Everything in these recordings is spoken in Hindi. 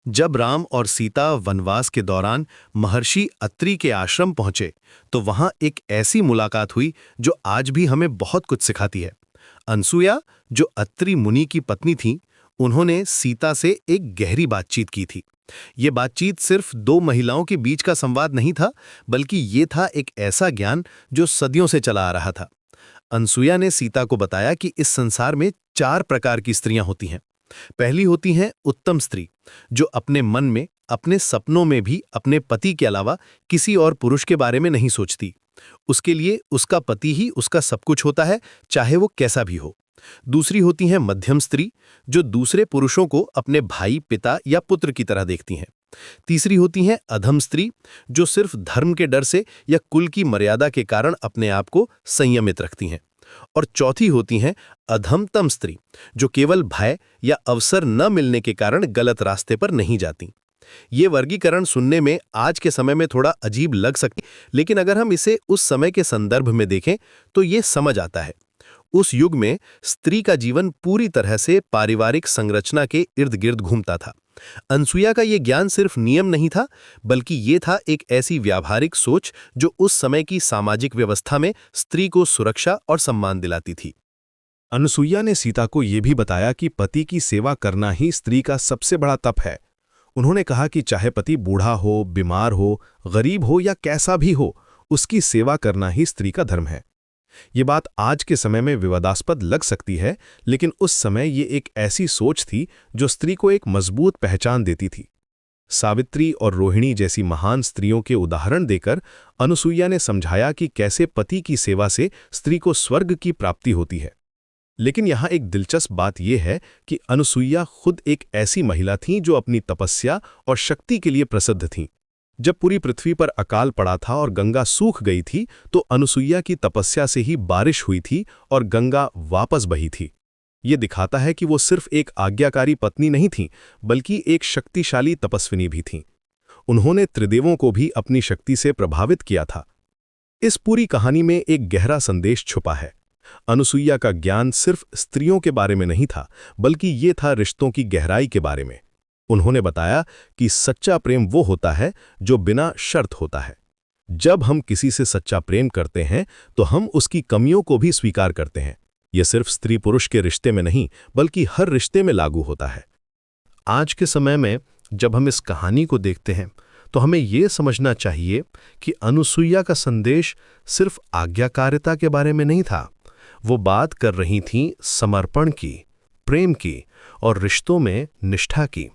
जब राम और सीता वनवास के दौरान महर्षि अत्रि के आश्रम पहुंचे तो वहां एक ऐसी मुलाकात हुई जो आज भी हमें बहुत कुछ सिखाती है। अनसुया, जो अत्रि मुनि की पत्नी थी, उन्होंने सीता से एक गहरी बातचीत की थी। ये बातचीत सिर्फ दो महिलाओं के बीच का संवाद नहीं था, बल्कि ये था एक ऐसा ज्ञान जो सदियों से चला आ रहा था। अनसुया ने सीता को बताया कि इस संसार में चार प्रकार की स्त्रियां होती हैं। पहली होती हैं उत्तम स्त्री, जो अपने मन में, अपने सपनों में भी अपने पति के अलावा किसी और पुरुष के बारे में नहीं सोचती। उसके लिए उसका पति ही उसका सब कुछ होता है, चाहे वो कैसा भी हो। दूसरी होती हैं मध्यम स्त्री, जो दूसरे पुरुषों को अपने भाई, पिता या पुत्र की तरह देखती हैं। तीसरी होती हैं अधम स्त्री, जो सिर्फ धर्म के डर से या कुल की मर्यादा के कारण अपने आप को संयमित रखती हैं। और चौथी होती हैं अधमतम स्त्री, जो केवल भय या अवसर न मिलने के कारण गलत रास्ते पर नहीं जाती। ये वर्गीकरण सुनने में आज के समय में थोड़ा अजीब लग सकती, लेकिन अगर हम इसे उस समय के संदर्भ में देखें तो ये समझ आता है। उस युग में स्त्री का जीवन पूरी तरह से पारिवारिक संरचना के इर्द गिर्द घूमता था। अनसुया का ये ज्ञान सिर्फ नियम नहीं था, बल्कि ये था एक ऐसी व्यावहारिक सोच जो उस समय की सामाजिक व्यवस्था में स्त्री को सुरक्षा और सम्मान दिलाती थी। अनुसुईया ने सीता को यह भी बताया कि पति की सेवा करना ही स्त्री का सबसे बड़ा तप है। उन्होंने कहा कि चाहे पति बूढ़ा हो, बीमार हो, गरीब हो या कैसा भी हो, उसकी सेवा करना ही स्त्री का धर्म है। ये बात आज के समय में विवादास्पद लग सकती है, लेकिन उस समय ये एक ऐसी सोच थी जो स्त्री को एक मजबूत पहचान देती थी। सावित्री और रोहिणी जैसी महान स्त्रियों के उदाहरण देकर अनुसुईया ने समझाया कि कैसे पति की सेवा से स्त्री को स्वर्ग की प्राप्ति होती है। लेकिन यहाँ एक दिलचस्प बात यह है कि अनुसुईया खुद एक ऐसी महिला थीं जो अपनी तपस्या और शक्ति के लिए प्रसिद्ध थीं। जब पूरी पृथ्वी पर अकाल पड़ा था और गंगा सूख गई थी, तो अनुसुईया की तपस्या से ही बारिश हुई थी और गंगा वापस बही थी। ये दिखाता है कि वो सिर्फ एक आज्ञाकारी पत्नी नहीं थीं, बल्कि एक शक्तिशाली तपस्विनी भी थीं। उन्होंने त्रिदेवों को भी अपनी शक्ति से प्रभावित किया था। इस पूरी कहानी में एक गहरा संदेश छुपा है। अनुसुईया का ज्ञान सिर्फ स्त्रियों के बारे में नहीं था, बल्कि ये था रिश्तों की गहराई के बारे में। उन्होंने बताया कि सच्चा प्रेम वो होता है जो बिना शर्त होता है। जब हम किसी से सच्चा प्रेम करते हैं तो हम उसकी कमियों को भी स्वीकार करते हैं। यह सिर्फ स्त्री पुरुष के रिश्ते में नहीं, बल्कि हर रिश्ते में लागू होता है। आज के समय में जब हम इस कहानी को देखते हैं तो हमें ये समझना चाहिए कि अनुसुईया का संदेश सिर्फ आज्ञाकारिता के बारे में नहीं था। वो बात कर रही थीं समर्पण की, प्रेम की और रिश्तों में निष्ठा की।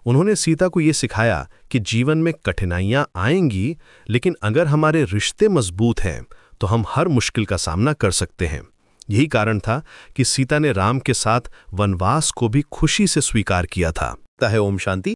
उन्होंने सीता को ये सिखाया कि जीवन में कठिनाइयां आएंगी, लेकिन अगर हमारे रिश्ते मजबूत हैं तो हम हर मुश्किल का सामना कर सकते हैं। यही कारण था कि सीता ने राम के साथ वनवास को भी खुशी से स्वीकार किया था। ओम शांति।